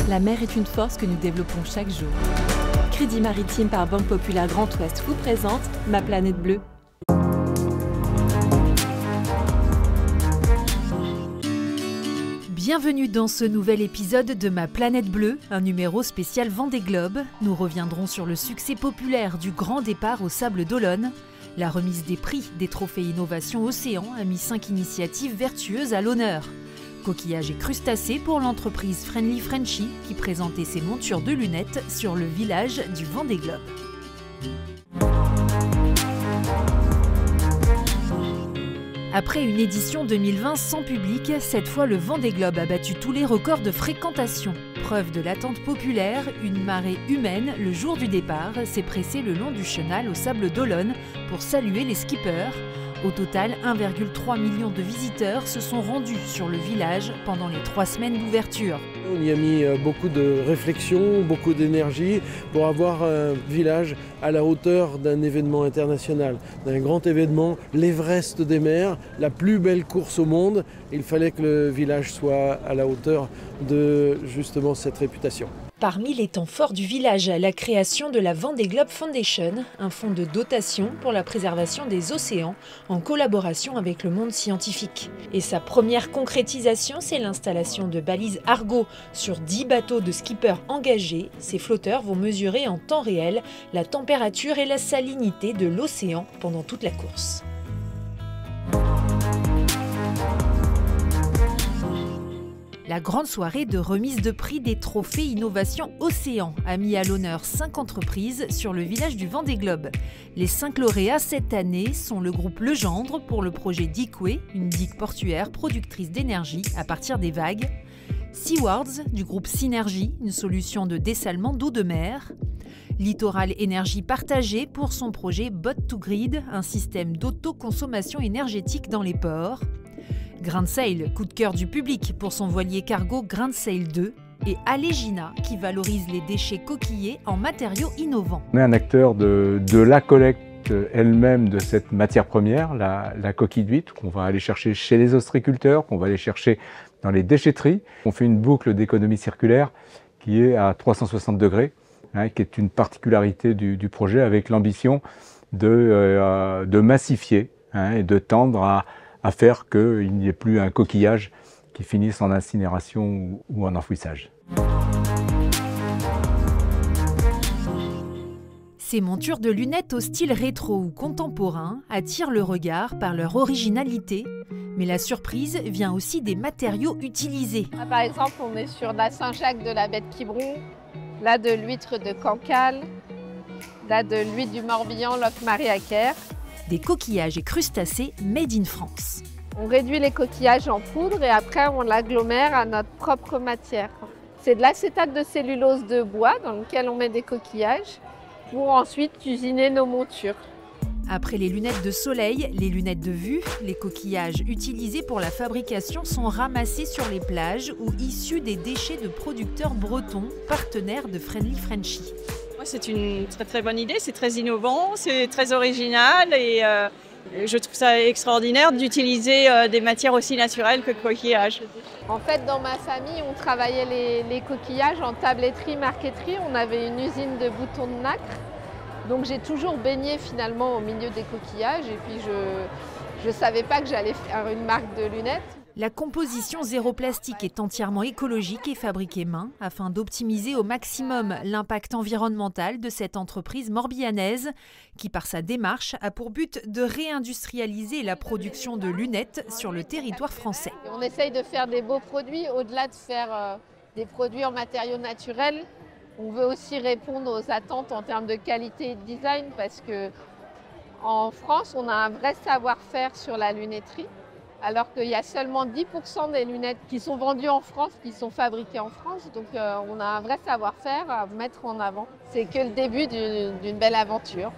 La mer est une force que nous développons chaque jour. Crédit Maritime par Banque Populaire Grand Ouest vous présente Ma planète bleue. Bienvenue dans ce nouvel épisode de Ma planète bleue, un numéro spécial Vendée Globe. Nous reviendrons sur le succès populaire du grand départ au Sables d'Olonne. La remise des prix des trophées Innovation Océan a mis 5 initiatives vertueuses à l'honneur. Coquillages et crustacés pour l'entreprise Friendly Frenchy qui présentait ses montures de lunettes sur le village du Vendée Globe. Après une édition 2020 sans public, cette fois le Vendée Globe a battu tous les records de fréquentation. Preuve de l'attente populaire, une marée humaine, le jour du départ, s'est pressée le long du chenal au Sables d'Olonne pour saluer les skippers. Au total, 1,3 million de visiteurs se sont rendus sur le village pendant les 3 semaines d'ouverture. On y a mis beaucoup de réflexion, beaucoup d'énergie pour avoir un village à la hauteur d'un événement international, d'un grand événement, l'Everest des mers, la plus belle course au monde. Il fallait que le village soit à la hauteur de justement cette réputation. Parmi les temps forts du village, la création de la Vendée Globe Foundation, un fonds de dotation pour la préservation des océans en collaboration avec le monde scientifique. Et sa première concrétisation, c'est l'installation de balises Argo sur 10 bateaux de skippers engagés. Ces flotteurs vont mesurer en temps réel la température et la salinité de l'océan pendant toute la course. La grande soirée de remise de prix des trophées Innovation Océan a mis à l'honneur 5 entreprises sur le village du Vendée Globe. Les 5 lauréats cette année sont le groupe Legendre pour le projet Dickway, une digue portuaire productrice d'énergie à partir des vagues. Seawards du groupe Synergie, une solution de dessalement d'eau de mer. Littoral Énergie Partagée pour son projet Bot to Grid, un système d'autoconsommation énergétique dans les ports. Grain de Sail, coup de cœur du public pour son voilier cargo Grain de Sail 2 et Alégina qui valorise les déchets coquillés en matériaux innovants. On est un acteur de la collecte elle-même de cette matière première, la coquille d'huître, qu'on va aller chercher chez les ostréiculteurs, qu'on va aller chercher dans les déchetteries. On fait une boucle d'économie circulaire qui est à 360 degrés, qui est une particularité du projet avec l'ambition de massifier et de tendre à faire qu'il n'y ait plus un coquillage qui finisse en incinération ou en enfouissage. Ces montures de lunettes au style rétro ou contemporain attirent le regard par leur originalité, mais la surprise vient aussi des matériaux utilisés. Là, par exemple, on est sur la Saint-Jacques de la baie de Quiberon, là de l'huître de Cancale, là de l'huître du Morbihan, Locmarie-Acker. Des coquillages et crustacés made in France. On réduit les coquillages en poudre et après on l'agglomère à notre propre matière. C'est de l'acétate de cellulose de bois dans lequel on met des coquillages pour ensuite usiner nos montures. Après les lunettes de soleil, les lunettes de vue, les coquillages utilisés pour la fabrication sont ramassés sur les plages ou issus des déchets de producteurs bretons, partenaires de Friendly Frenchy. C'est une très bonne idée, c'est très innovant, c'est très original et je trouve ça extraordinaire d'utiliser des matières aussi naturelles que le coquillage. En fait, dans ma famille, on travaillait les coquillages en tabletterie, marqueterie. On avait une usine de boutons de nacre. Donc j'ai toujours baigné finalement au milieu des coquillages et puis je ne savais pas que j'allais faire une marque de lunettes. La composition zéro plastique est entièrement écologique et fabriquée main afin d'optimiser au maximum l'impact environnemental de cette entreprise morbihanaise qui, par sa démarche, a pour but de réindustrialiser la production de lunettes sur le territoire français. On essaye de faire des beaux produits au-delà de faire des produits en matériaux naturels. On veut aussi répondre aux attentes en termes de qualité et de design parce qu'en France, on a un vrai savoir-faire sur la lunetterie. Alors qu'il y a seulement 10% des lunettes qui sont vendues en France, qui sont fabriquées en France. Donc on a un vrai savoir-faire à mettre en avant. C'est que le début d'une belle aventure.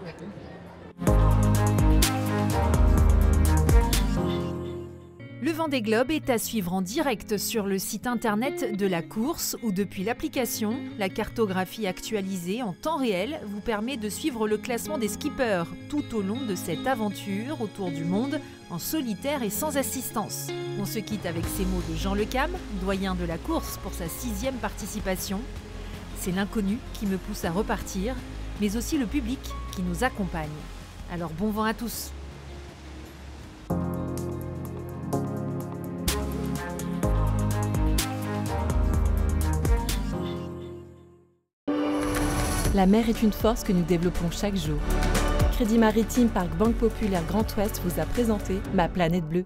Le Vendée Globe est à suivre en direct sur le site internet de la course ou depuis l'application. La cartographie actualisée en temps réel vous permet de suivre le classement des skippers tout au long de cette aventure autour du monde en solitaire et sans assistance. On se quitte avec ces mots de Jean Le Cam, doyen de la course pour sa 6e participation. C'est l'inconnu qui me pousse à repartir, mais aussi le public qui nous accompagne. Alors bon vent à tous! La mer est une force que nous développons chaque jour. Crédit Maritime Parc Banque Populaire Grand Ouest vous a présenté Ma Planète Bleue.